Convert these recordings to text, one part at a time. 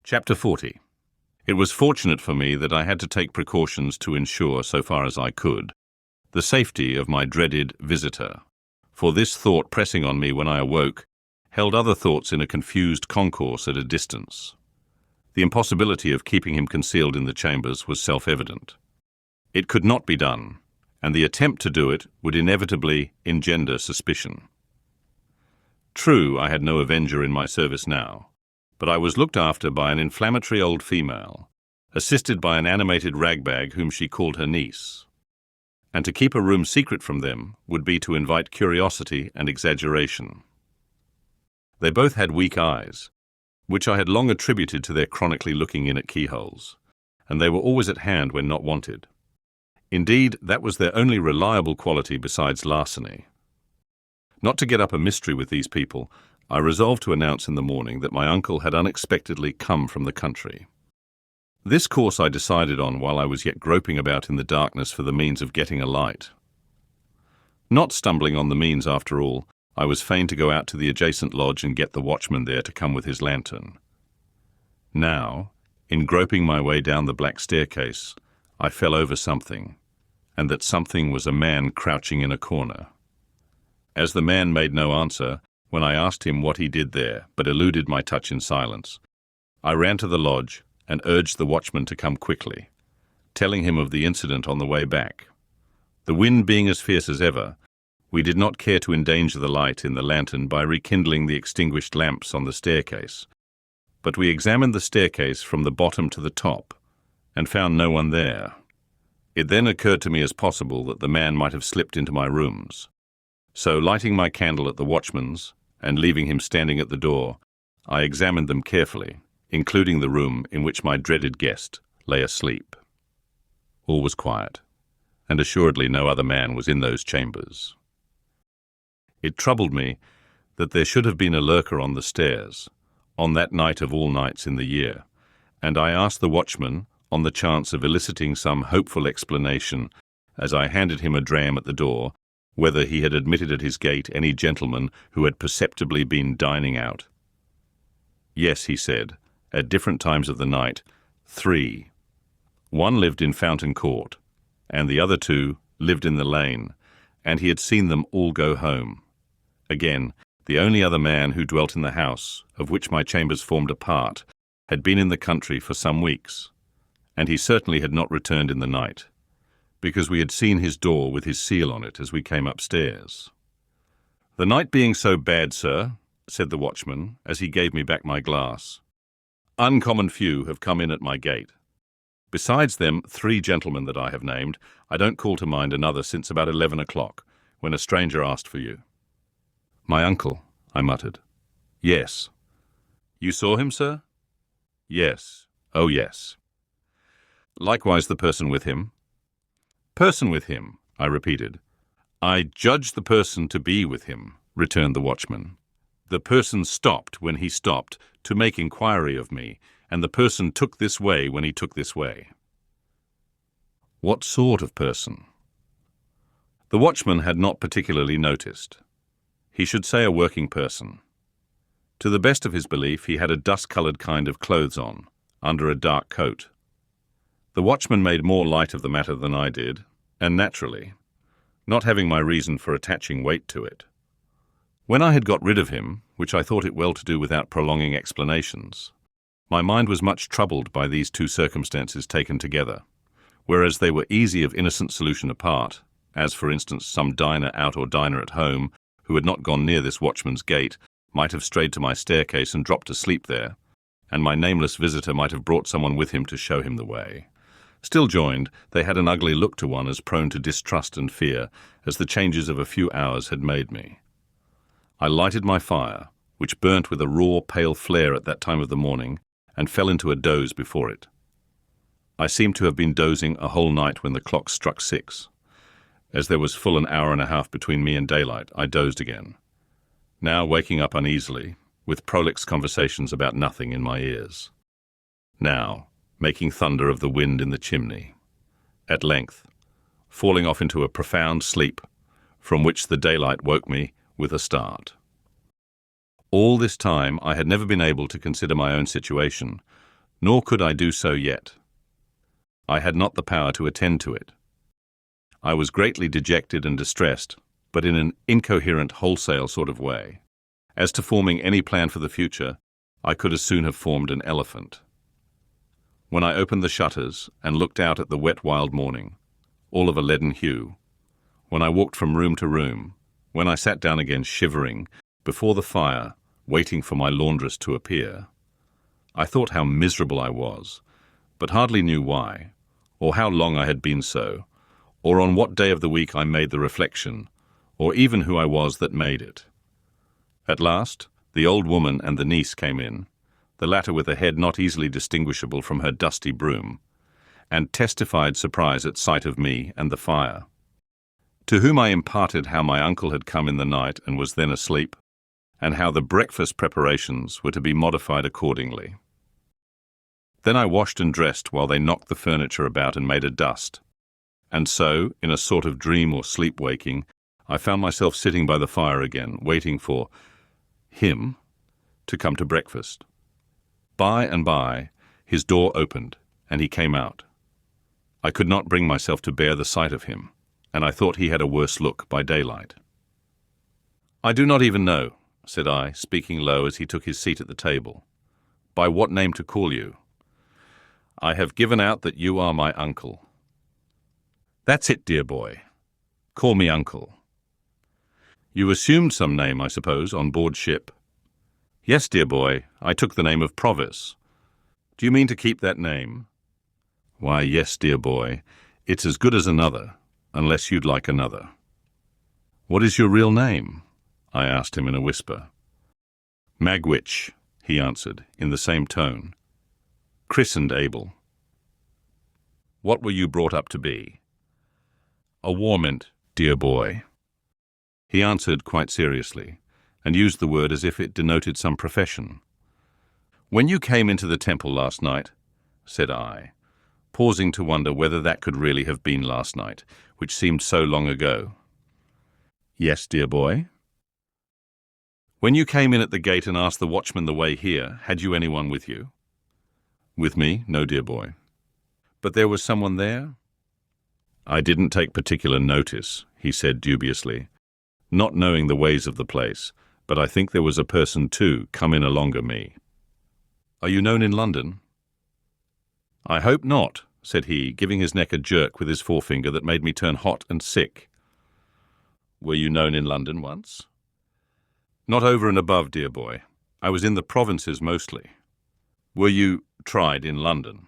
Chapter 40. It was fortunate for me that I had to take precautions to ensure, so far as I could, the safety of my dreaded visitor, for this thought pressing on me when I awoke held other thoughts in a confused concourse at a distance. The impossibility of keeping him concealed in the chambers was self-evident. It could not be done, and the attempt to do it would inevitably engender suspicion. True, I had no avenger in my service now, but I was looked after by an inflammatory old female, assisted by an animated ragbag whom she called her niece. And to keep a room secret from them would be to invite curiosity and exaggeration. They both had weak eyes, which I had long attributed to their chronically looking in at keyholes, and they were always at hand when not wanted. Indeed, that was their only reliable quality besides larceny. Not to get up a mystery with these people, I resolved to announce in the morning that my uncle had unexpectedly come from the country. This course I decided on while I was yet groping about in the darkness for the means of getting a light. Not stumbling on the means after all, I was fain to go out to the adjacent lodge and get the watchman there to come with his lantern. Now, in groping my way down the black staircase, I fell over something, and that something was a man crouching in a corner. As the man made no answer, when I asked him what he did there, but eluded my touch in silence, I ran to the lodge and urged the watchman to come quickly, telling him of the incident on the way back. The wind being as fierce as ever, we did not care to endanger the light in the lantern by rekindling the extinguished lamps on the staircase, but we examined the staircase from the bottom to the top, and found no one there. It then occurred to me as possible that the man might have slipped into my rooms. So, lighting my candle at the watchman's, and leaving him standing at the door, I examined them carefully, including the room in which my dreaded guest lay asleep. All was quiet, and assuredly no other man was in those chambers. It troubled me that there should have been a lurker on the stairs, on that night of all nights in the year, and I asked the watchman, on the chance of eliciting some hopeful explanation, as I handed him a dram at the door, whether he had admitted at his gate any gentleman who had perceptibly been dining out. Yes, he said, at different times of the night, 3. One lived in Fountain Court, and the other 2 lived in the lane, and he had seen them all go home. Again, the only other man who dwelt in the house, of which my chambers formed a part, had been in the country for some weeks, and he certainly had not returned in the night, because we had seen his door with his seal on it as we came upstairs. "The night being so bad, sir," said the watchman, as he gave me back my glass, "uncommon few have come in at my gate. Besides them 3 gentlemen that I have named, I don't call to mind another since about 11 o'clock, when a stranger asked for you." "My uncle," I muttered. "Yes." "You saw him, sir?" "Yes. Oh, yes." "Likewise the person with him?" "Person with him," I repeated. "I judge the person to be with him," returned the watchman. "The person stopped when he stopped to make inquiry of me, and the person took this way when he took this way." "What sort of person?" The watchman had not particularly noticed. He should say a working person. To the best of his belief, he had a dust-coloured kind of clothes on, under a dark coat. The watchman made more light of the matter than I did, and naturally, not having my reason for attaching weight to it. When I had got rid of him, which I thought it well to do without prolonging explanations, my mind was much troubled by these 2 circumstances taken together, whereas they were easy of innocent solution apart, as for instance some diner out or diner at home, who had not gone near this watchman's gate, might have strayed to my staircase and dropped asleep there, and my nameless visitor might have brought someone with him to show him the way. Still joined, they had an ugly look to one as prone to distrust and fear as the changes of a few hours had made me. I lighted my fire, which burnt with a raw, pale flare at that time of the morning, and fell into a doze before it. I seemed to have been dozing a whole night when the clock struck 6. As there was full an hour and a half between me and daylight, I dozed again, now waking up uneasily, with prolix conversations about nothing in my ears. Now, making thunder of the wind in the chimney. At length, falling off into a profound sleep, from which the daylight woke me with a start. All this time I had never been able to consider my own situation, Nor could I do so yet. I had not the power to attend to it. I was greatly dejected and distressed, but in an incoherent, wholesale sort of way. As to forming any plan for the future, I could as soon have formed an elephant. When I opened the shutters and looked out at the wet wild morning, all of a leaden hue, when I walked from room to room, when I sat down again shivering before the fire, waiting for my laundress to appear, I thought how miserable I was, but hardly knew why, or how long I had been so, or on what day of the week I made the reflection, or even who I was that made it. At last, the old woman and the niece came in, the latter with a head not easily distinguishable from her dusty broom, and testified surprise at sight of me and the fire. To whom I imparted how my uncle had come in the night and was then asleep, and how the breakfast preparations were to be modified accordingly. Then I washed and dressed while they knocked the furniture about and made a dust, and so, in a sort of dream or sleep-waking, I found myself sitting by the fire again, waiting for him to come to breakfast. By and by, his door opened, and he came out. I could not bring myself to bear the sight of him, and I thought he had a worse look by daylight. "I do not even know," said I, speaking low as he took his seat at the table, "by what name to call you. I have given out that you are my uncle." "That's it, dear boy. Call me uncle." "You assumed some name, I suppose, on board ship?" "Yes, dear boy, I took the name of Provis." "Do you mean to keep that name?" "Why, yes, dear boy, it's as good as another, unless you'd like another." "What is your real name?" I asked him in a whisper. "Magwitch," he answered, in the same tone. "Christened Abel." "What were you brought up to be?" "A warmint, dear boy." He answered quite seriously, and used the word as if it denoted some profession. "When you came into the temple last night," said I, pausing to wonder whether that could really have been last night, which seemed so long ago. "Yes, dear boy." "When you came in at the gate and asked the watchman the way here, had you anyone with you?" "With me? No, dear boy." "But there was someone there?" "I didn't take particular notice," he said dubiously, "not knowing the ways of the place, but I think there was a person too come in alonger me." "Are you known in London?" "I hope not," said he, giving his neck a jerk with his forefinger that made me turn hot and sick. "Were you known in London once?" "Not over and above, dear boy. I was in the provinces mostly." "Were you tried in London?"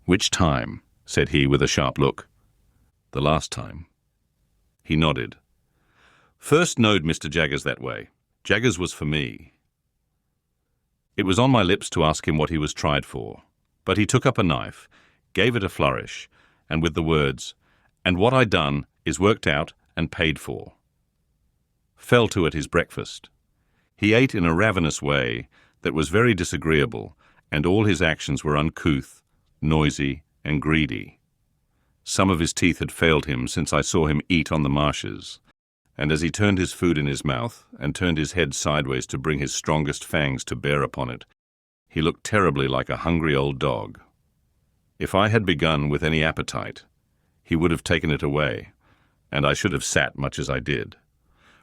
"Which time?" said he with a sharp look. "The last time." He nodded. "First knowed Mr. Jaggers that way. Jaggers was for me." It was on my lips to ask him what he was tried for, but he took up a knife, gave it a flourish, and with the words, "And what I done is worked out and paid for," fell to at his breakfast. He ate in a ravenous way that was very disagreeable, and all his actions were uncouth, noisy, and greedy. Some of his teeth had failed him since I saw him eat on the marshes, and as he turned his food in his mouth and turned his head sideways to bring his strongest fangs to bear upon it, he looked terribly like a hungry old dog. If I had begun with any appetite, he would have taken it away, and I should have sat much as I did,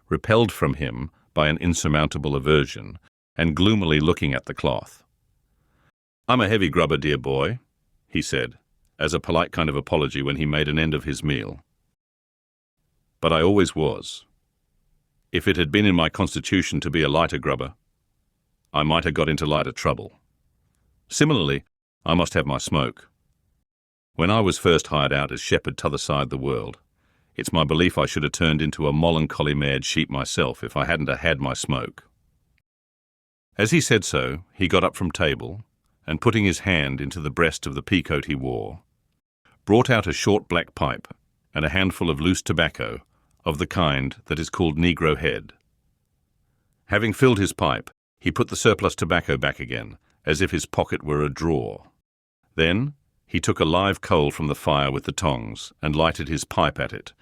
repelled from him by an insurmountable aversion, and gloomily looking at the cloth. "I'm a heavy grubber, dear boy," he said, as a polite kind of apology when he made an end of his meal. "But I always was. If it had been in my constitution to be a lighter grubber, I might have got into lighter trouble. Similarly, I must have my smoke. When I was first hired out as shepherd t'other side the world, it's my belief I should have turned into a melancholy mared sheep myself if I hadn't have had my smoke." As he said so, he got up from table, and putting his hand into the breast of the peacoat he wore, brought out a short black pipe and a handful of loose tobacco of the kind that is called Negro head. Having filled his pipe, he put the surplus tobacco back again, as if his pocket were a drawer. Then he took a live coal from the fire with the tongs and lighted his pipe at it,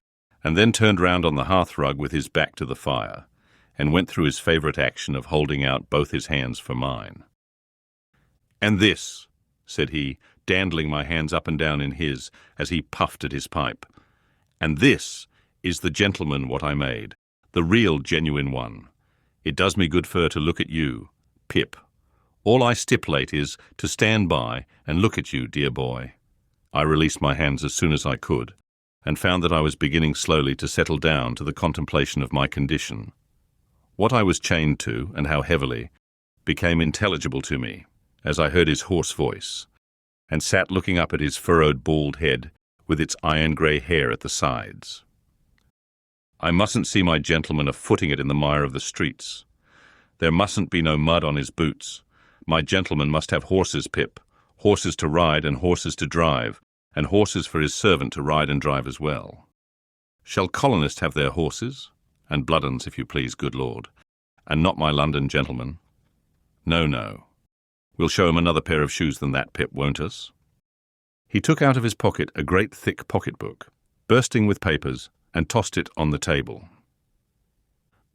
and then turned round on the hearthrug with his back to the fire, and went through his favourite action of holding out both his hands for mine. "And this," said he, dandling my hands up and down in his as he puffed at his pipe, "and this is the gentleman what I made, the real genuine one. It does me good fur to look at you, Pip. All I stipulate is to stand by and look at you, dear boy." I released my hands as soon as I could, and found that I was beginning slowly to settle down to the contemplation of my condition. What I was chained to, and how heavily, became intelligible to me as I heard his hoarse voice, and sat looking up at his furrowed bald head with its iron-grey hair at the sides. I mustn't see my gentleman a-footing it in the mire of the streets. There mustn't be no mud on his boots. My gentleman must have horses, Pip, horses to ride and horses to drive, and horses for his servant to ride and drive as well. Shall colonists have their horses? And blood-uns, if you please, good lord, and not my London gentleman? No, no. We'll show him another pair of shoes than that, Pip, won't us? He took out of his pocket a great thick pocket-book, bursting with papers, and tossed it on the table.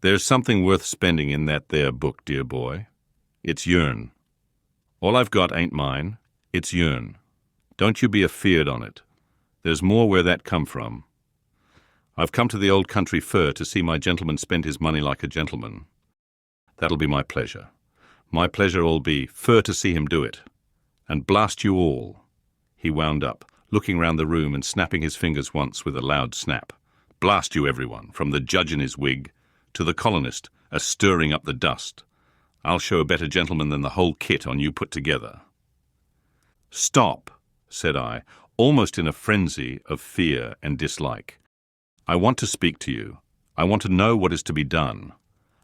"There's something worth spending in that there book, dear boy. It's yourn. All I've got ain't mine. It's yourn. Don't you be afeard on it. There's more where that come from. I've come to the old country fur to see my gentleman spend his money like a gentleman. That'll be my pleasure. My pleasure'll be fur to see him do it. And blast you all," he wound up, looking round the room and snapping his fingers once with a loud snap. "Blast you, everyone, from the judge in his wig to the colonist a-stirring up the dust. I'll show a better gentleman than the whole kit on you put together." "Stop," said I, almost in a frenzy of fear and dislike. "I want to speak to you. I want to know what is to be done.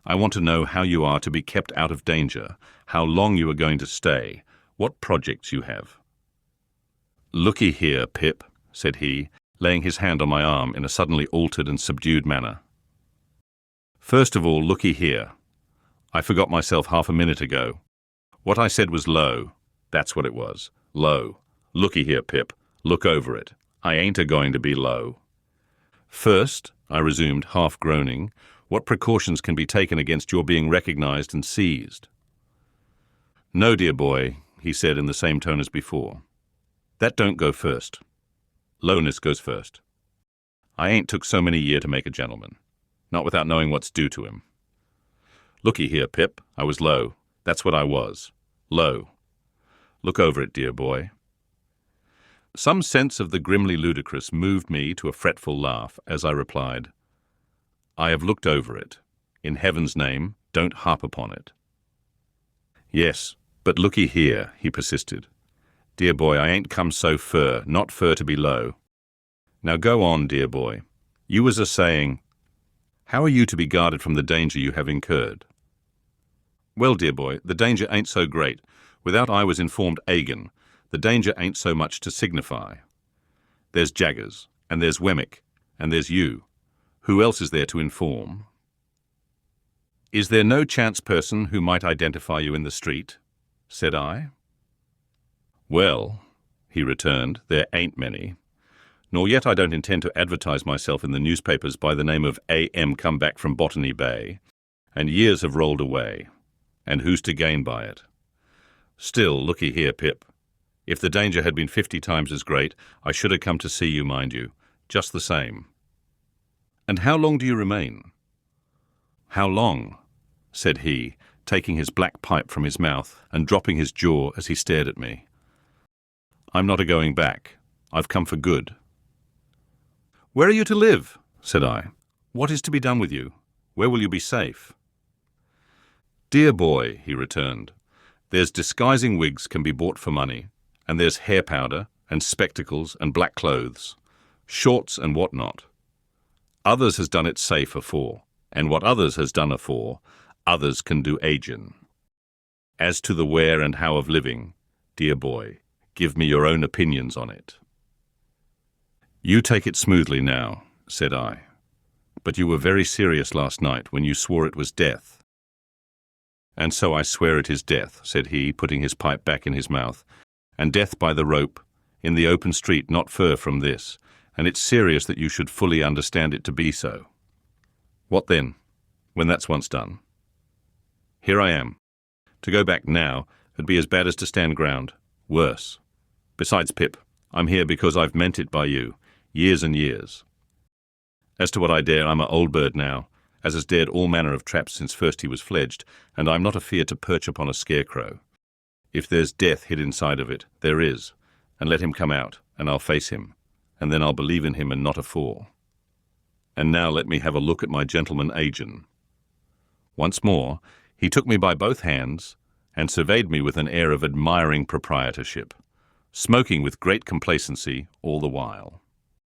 I want to know how you are to be kept out of danger, how long you are going to stay, what projects you have." "Looky here, Pip," said he, laying his hand on my arm in a suddenly altered and subdued manner. "First of all, looky here. I forgot myself half a minute ago. What I said was low. That's what it was. Low. Looky here, Pip. Look over it. I ain't a-going to be low. First," I resumed, half groaning, "what precautions can be taken against your being recognized and seized?" "No, dear boy," he said in the same tone as before. "That don't go first. Lowness goes first. I ain't took so many year to make a gentleman, not without knowing what's due to him. Looky here, Pip, I was low. That's what I was. Low. Look over it, dear boy." Some sense of the grimly ludicrous moved me to a fretful laugh as I replied, "I have looked over it. In heaven's name, don't harp upon it." "Yes, but looky here," he persisted. "Dear boy, I ain't come so fur, not fur to be low. Now go on, dear boy. You was a-saying, how are you to be guarded from the danger you have incurred?" "Well, dear boy, the danger ain't so great. Without I was informed agin, the danger ain't so much to signify. There's Jaggers, and there's Wemmick, and there's you. Who else is there to inform?" "Is there no chance person who might identify you in the street?" said I. "Well," he returned, "there ain't many. Nor yet I don't intend to advertise myself in the newspapers by the name of A.M. come back from Botany Bay, and years have rolled away, and who's to gain by it? Still, looky here, Pip. If the danger had been 50 times as great, I should have come to see you, mind you, just the same." "And how long do you remain?" "How long?" said he, taking his black pipe from his mouth and dropping his jaw as he stared at me. "I'm not a-going back. I've come for good." "Where are you to live?" said I. "What is to be done with you? Where will you be safe?" "Dear boy," he returned, "there's disguising wigs can be bought for money, and there's hair powder, and spectacles, and black clothes, shorts and what not. Others has done it safe afore, and what others has done afore, others can do agin. As to the where and how of living, dear boy, give me your own opinions on it." "You take it smoothly now," said I, "but you were very serious last night when you swore it was death." "And so I swear it is death," said he, putting his pipe back in his mouth, "and death by the rope, in the open street not fur from this, and it's serious that you should fully understand it to be so. What then, when that's once done? Here I am. To go back now, It'd be as bad as to stand ground. Worse. Besides, Pip, I'm here because I've meant it by you, years and years. As to what I dare, I'm a old bird now, as has dared all manner of traps since first he was fledged, and I'm not afeard to perch upon a scarecrow. If there's death hid inside of it, there is, and let him come out, and I'll face him, and then I'll believe in him and not afore. And now let me have a look at my gentleman agent. Once more, he took me by both hands and surveyed me with an air of admiring proprietorship, smoking with great complacency all the while.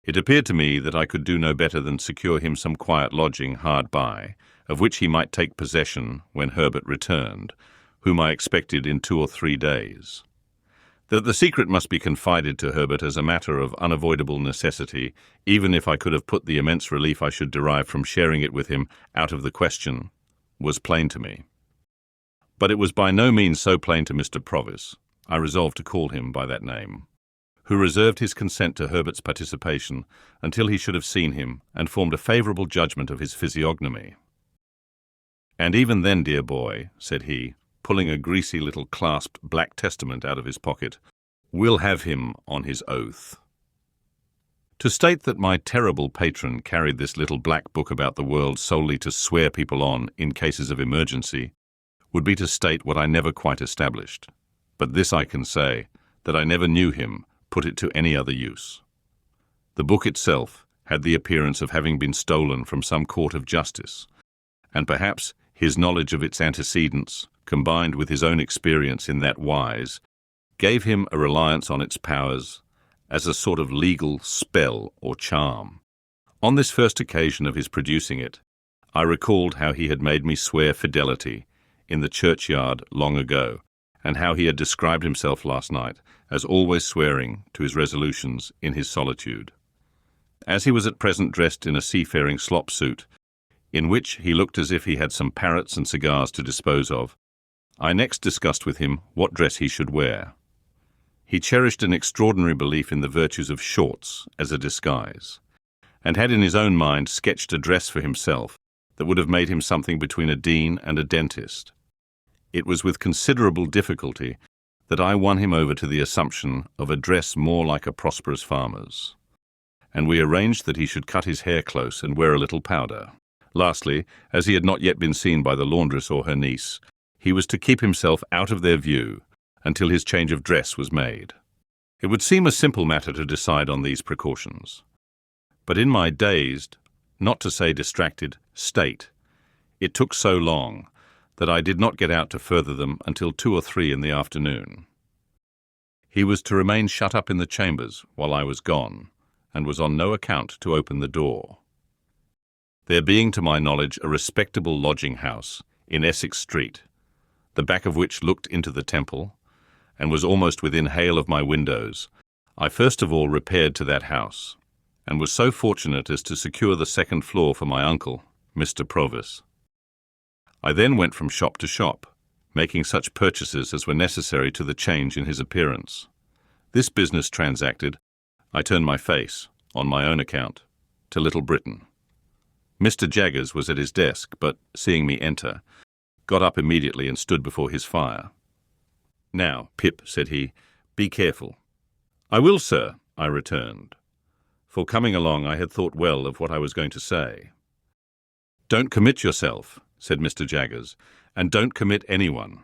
It appeared to me that I could do no better than secure him some quiet lodging hard by, of which he might take possession when Herbert returned, whom I expected in 2 or 3 days. That the secret must be confided to Herbert as a matter of unavoidable necessity, even if I could have put the immense relief I should derive from sharing it with him out of the question, was plain to me. But it was by no means so plain to Mr. Provis, I resolved to call him by that name, who reserved his consent to Herbert's participation until he should have seen him and formed a favourable judgment of his physiognomy. And even then, dear boy, said he, pulling a greasy little clasped black testament out of his pocket, we'll have him on his oath. To state that my terrible patron carried this little black book about the world solely to swear people on in cases of emergency would be to state what I never quite established. But this I can say, that I never knew him put it to any other use. The book itself had the appearance of having been stolen from some court of justice, and perhaps his knowledge of its antecedents, combined with his own experience in that wise, gave him a reliance on its powers as a sort of legal spell or charm. On this first occasion of his producing it, I recalled how he had made me swear fidelity in the churchyard long ago, and how he had described himself last night as always swearing to his resolutions in his solitude. As he was at present dressed in a seafaring slop suit, in which he looked as if he had some parrots and cigars to dispose of, I next discussed with him what dress he should wear. He cherished an extraordinary belief in the virtues of shorts as a disguise, and had in his own mind sketched a dress for himself that would have made him something between a dean and a dentist. It was with considerable difficulty that I won him over to the assumption of a dress more like a prosperous farmer's, and we arranged that he should cut his hair close and wear a little powder. Lastly, as he had not yet been seen by the laundress or her niece, he was to keep himself out of their view until his change of dress was made. It would seem a simple matter to decide on these precautions, but in my dazed, not to say distracted, state, it took so long that I did not get out to further them until 2 or 3 in the afternoon. He was to remain shut up in the chambers while I was gone, and was on no account to open the door. There being to my knowledge a respectable lodging-house in Essex Street, the back of which looked into the Temple, and was almost within hail of my windows, I first of all repaired to that house, and was so fortunate as to secure the 2nd floor for my uncle, Mr. Provis. I then went from shop to shop, making such purchases as were necessary to the change in his appearance. This business transacted, I turned my face, on my own account, to Little Britain. Mr. Jaggers was at his desk, but, seeing me enter, got up immediately and stood before his fire. "Now, Pip," said he, "be careful." "I will, sir," I returned, for coming along I had thought well of what I was going to say. "Don't commit yourself," said Mr. Jaggers, "and don't commit anyone.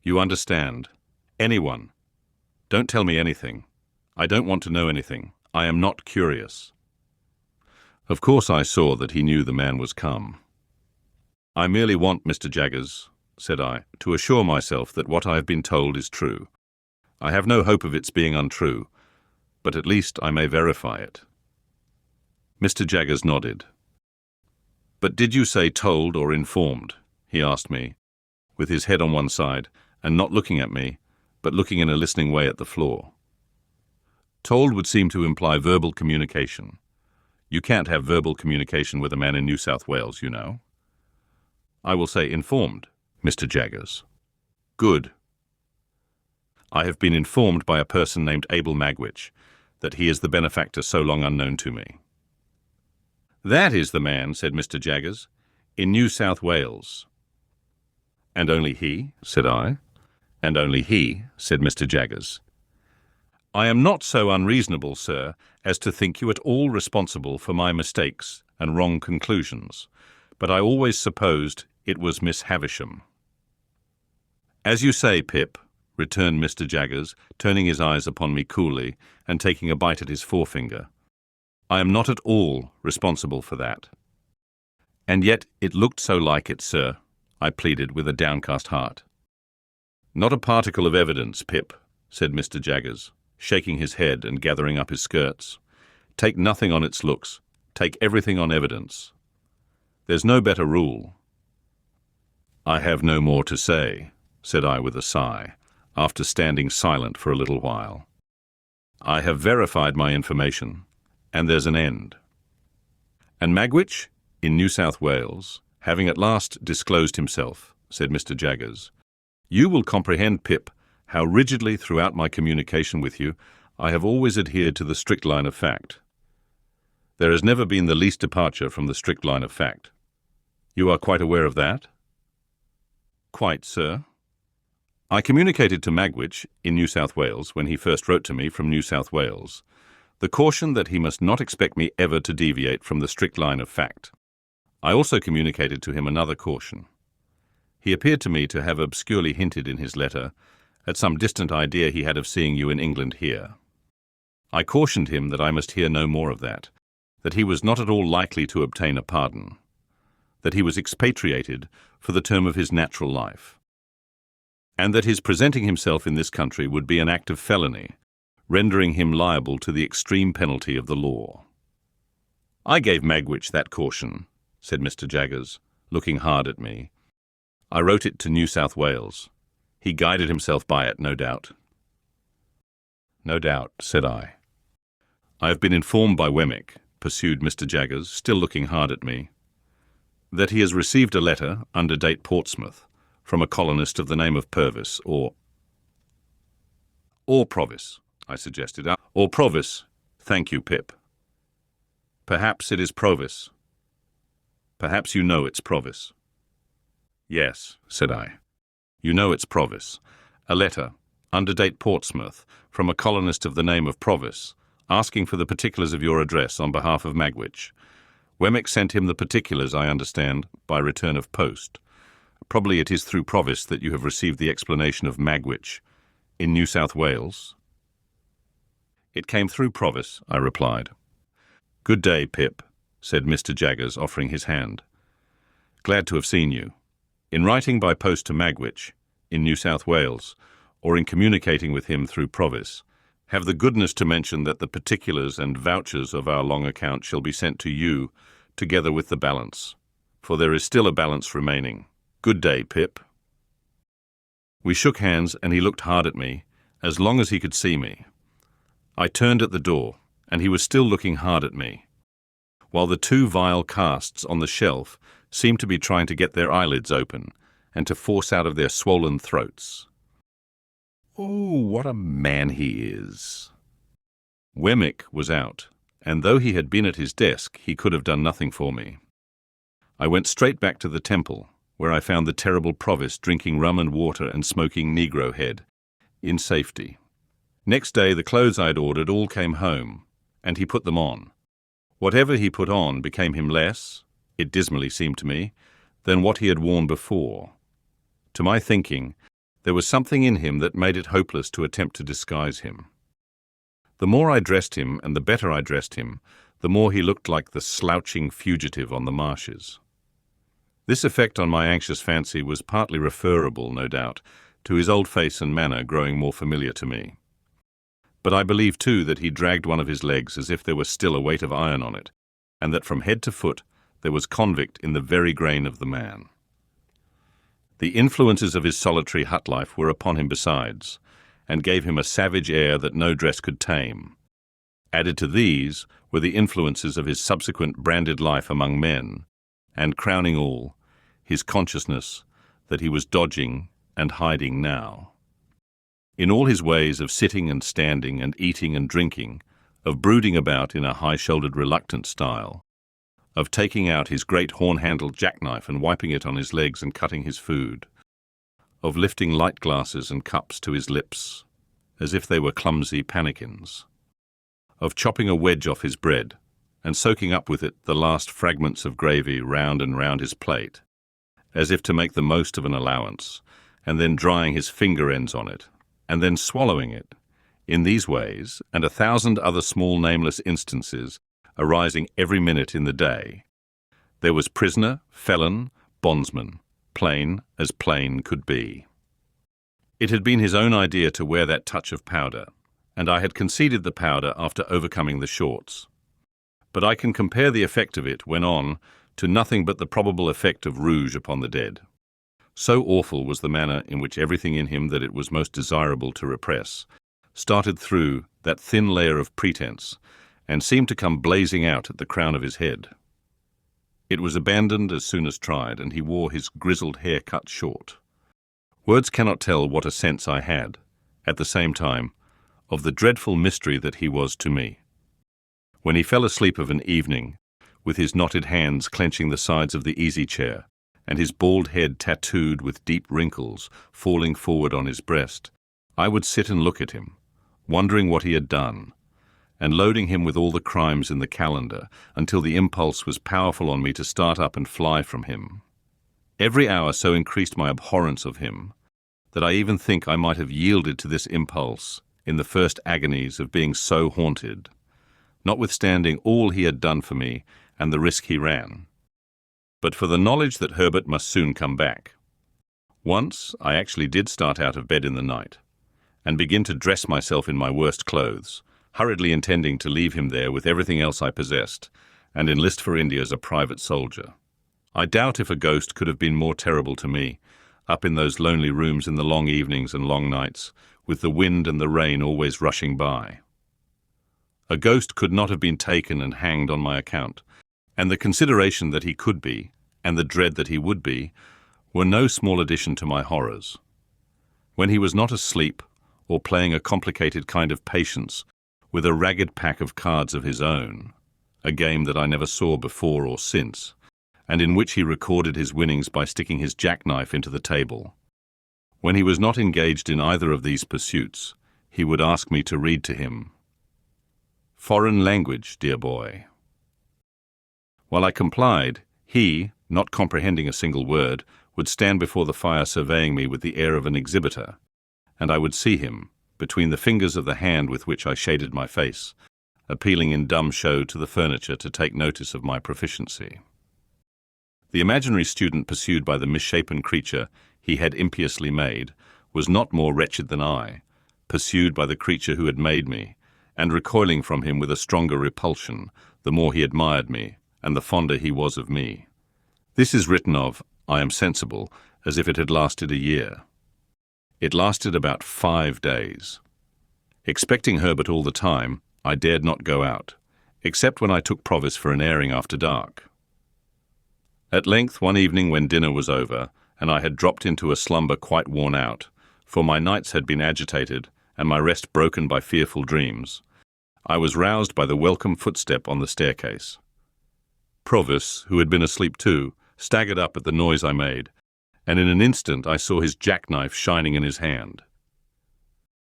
You understand? Anyone. Don't tell me anything. I don't want to know anything. I am not curious." Of course I saw that he knew the man was come. "I merely want, Mr. Jaggers," said I, "to assure myself that what I have been told is true. I have no hope of its being untrue, but at least I may verify it." Mr. Jaggers nodded. "But did you say told or informed?" he asked me, with his head on one side, and not looking at me, but looking in a listening way at the floor. Told would seem to imply verbal communication. You can't have verbal communication with a man in New South Wales, you know. "I will say informed, Mr. Jaggers." "Good. I have been informed by a person named Abel Magwitch that he is the benefactor so long unknown to me." "That is the man," said Mr. Jaggers, "in New South Wales." "And only he?" said I. And only he, said Mr. Jaggers. I am not so unreasonable, sir, as to think you at all responsible for my mistakes and wrong conclusions, but I always supposed it was Miss Havisham. As you say, Pip, returned Mr. Jaggers, turning his eyes upon me coolly and taking a bite at his forefinger. I am not at all responsible for that. And yet it looked so like it, sir, I pleaded with a downcast heart. Not a particle of evidence, Pip, said Mr. Jaggers, shaking his head and gathering up his skirts. Take nothing on its looks. Take everything on evidence. There's no better rule. I have no more to say, said I with a sigh, after standing silent for a little while. I have verified my information, and there's an end. And Magwitch, in New South Wales, having at last disclosed himself, said Mr. Jaggers, you will comprehend, Pip, how rigidly throughout my communication with you I have always adhered to the strict line of fact. There has never been the least departure from the strict line of fact. You are quite aware of that? Quite, sir. I communicated to Magwitch, in New South Wales, when he first wrote to me from New South Wales, the caution that he must not expect me ever to deviate from the strict line of fact. I also communicated to him another caution. He appeared to me to have obscurely hinted in his letter at some distant idea he had of seeing you in England here. I cautioned him that I must hear no more of that he was not at all likely to obtain a pardon, that he was expatriated for the term of his natural life, and that his presenting himself in this country would be an act of felony, rendering him liable to the extreme penalty of the law. I gave Magwitch that caution, said Mr. Jaggers, looking hard at me. I wrote it to New South Wales. He guided himself by it, no doubt. No doubt, said I. I have been informed by Wemmick, pursued Mr. Jaggers, still looking hard at me, that he has received a letter, under date Portsmouth, from a colonist of the name of Purvis, or Provis, I suggested. Or Provis. Thank you, Pip. Perhaps it is Provis. Perhaps you know it's Provis. Yes, said I. You know it's Provis. A letter, under date Portsmouth, from a colonist of the name of Provis, asking for the particulars of your address on behalf of Magwitch. Wemmick sent him the particulars, I understand, by return of post. Probably it is through Provis that you have received the explanation of Magwitch in New South Wales. It came through Provis, I replied. Good day, Pip, said Mr. Jaggers, offering his hand. Glad to have seen you. In writing by post to Magwitch, in New South Wales, or in communicating with him through Provis, have the goodness to mention that the particulars and vouchers of our long account shall be sent to you, together with the balance, for there is still a balance remaining. Good day, Pip. We shook hands, and he looked hard at me, as long as he could see me. I turned at the door, and he was still looking hard at me, while the two vile casts on the shelf seemed to be trying to get their eyelids open and to force out of their swollen throats. Oh, what a man he is! Wemmick was out, and though he had been at his desk, he could have done nothing for me. I went straight back to the temple, where I found the terrible Provis drinking rum and water and smoking Negro head, in safety. Next day the clothes I had ordered all came home, and he put them on. Whatever he put on became him less, it dismally seemed to me, than what he had worn before. To my thinking, there was something in him that made it hopeless to attempt to disguise him. The more I dressed him and the better I dressed him, the more he looked like the slouching fugitive on the marshes. This effect on my anxious fancy was partly referable, no doubt, to his old face and manner growing more familiar to me. But I believe, too, that he dragged one of his legs as if there was still a weight of iron on it, and that from head to foot there was convict in the very grain of the man. The influences of his solitary hut life were upon him besides, and gave him a savage air that no dress could tame. Added to these were the influences of his subsequent branded life among men, and crowning all, his consciousness that he was dodging and hiding now. In all his ways of sitting and standing and eating and drinking, of brooding about in a high-shouldered reluctant style, of taking out his great horn-handled jackknife and wiping it on his legs and cutting his food, of lifting light glasses and cups to his lips, as if they were clumsy pannikins, of chopping a wedge off his bread and soaking up with it the last fragments of gravy round and round his plate, as if to make the most of an allowance, and then drying his finger ends on it, and then swallowing it. In these ways, and 1,000 other small nameless instances arising every minute in the day, there was prisoner, felon, bondsman, plain as plain could be. It had been his own idea to wear that touch of powder, and I had conceded the powder after overcoming the shorts. But I can compare the effect of it, when on, to nothing but the probable effect of rouge upon the dead. So awful was the manner in which everything in him that it was most desirable to repress started through that thin layer of pretense and seemed to come blazing out at the crown of his head. It was abandoned as soon as tried, and he wore his grizzled hair cut short. Words cannot tell what a sense I had, at the same time, of the dreadful mystery that he was to me. When he fell asleep of an evening, with his knotted hands clenching the sides of the easy-chair, and his bald head tattooed with deep wrinkles falling forward on his breast, I would sit and look at him, wondering what he had done, and loading him with all the crimes in the calendar until the impulse was powerful on me to start up and fly from him. Every hour so increased my abhorrence of him that I even think I might have yielded to this impulse in the first agonies of being so haunted, notwithstanding all he had done for me and the risk he ran, but for the knowledge that Herbert must soon come back. Once I actually did start out of bed in the night and begin to dress myself in my worst clothes, hurriedly intending to leave him there with everything else I possessed and enlist for India as a private soldier. I doubt if a ghost could have been more terrible to me, up in those lonely rooms in the long evenings and long nights, with the wind and the rain always rushing by. A ghost could not have been taken and hanged on my account, and the consideration that he could be, and the dread that he would be, were no small addition to my horrors. When he was not asleep, or playing a complicated kind of patience with a ragged pack of cards of his own, a game that I never saw before or since, and in which he recorded his winnings by sticking his jackknife into the table. When he was not engaged in either of these pursuits, he would ask me to read to him. Foreign language, dear boy. While I complied, he, not comprehending a single word, would stand before the fire surveying me with the air of an exhibitor, and I would see him, between the fingers of the hand with which I shaded my face, appealing in dumb show to the furniture to take notice of my proficiency. The imaginary student pursued by the misshapen creature he had impiously made was not more wretched than I, pursued by the creature who had made me, and recoiling from him with a stronger repulsion, the more he admired me, and the fonder he was of me. This is written of, I am sensible, as if it had lasted a year. It lasted about 5 days. Expecting Herbert all the time, I dared not go out, except when I took Provis for an airing after dark. At length, one evening when dinner was over, and I had dropped into a slumber quite worn out, for my nights had been agitated and my rest broken by fearful dreams, I was roused by the welcome footstep on the staircase. Provis, who had been asleep too, staggered up at the noise I made, and in an instant I saw his jackknife shining in his hand.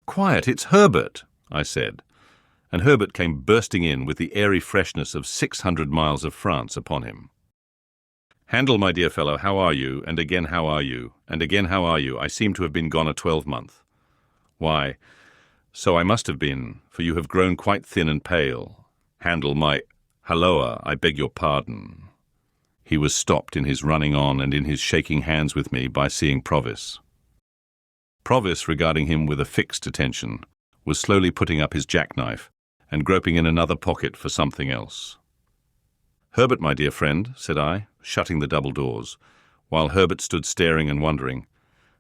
"Quiet, it's Herbert," I said, and Herbert came bursting in with the airy freshness of 600 miles of France upon him. "Handel, my dear fellow, how are you? And again, how are you? And again, how are you? I seem to have been gone a 12-month. Why, so I must have been, for you have grown quite thin and pale. Handel, my halloa, I beg your pardon." He was stopped in his running on and in his shaking hands with me by seeing Provis. Provis, regarding him with a fixed attention, was slowly putting up his jackknife and groping in another pocket for something else. "Herbert, my dear friend," said I, shutting the double doors, while Herbert stood staring and wondering,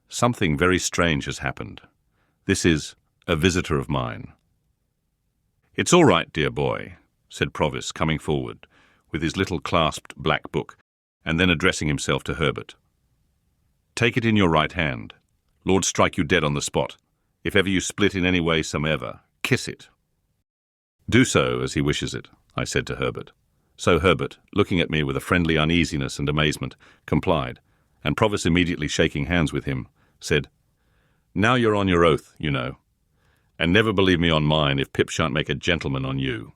"something very strange has happened. This is a visitor of mine." "It's all right, dear boy," said Provis, coming forward, with his little clasped black book, and then addressing himself to Herbert. "Take it in your right hand. Lord strike you dead on the spot. If ever you split in any way somever, kiss it." "Do so, as he wishes it," I said to Herbert. So Herbert, looking at me with a friendly uneasiness and amazement, complied, and Provis immediately shaking hands with him, said, "Now you're on your oath, you know. And never believe me on mine if Pip shan't make a gentleman on you."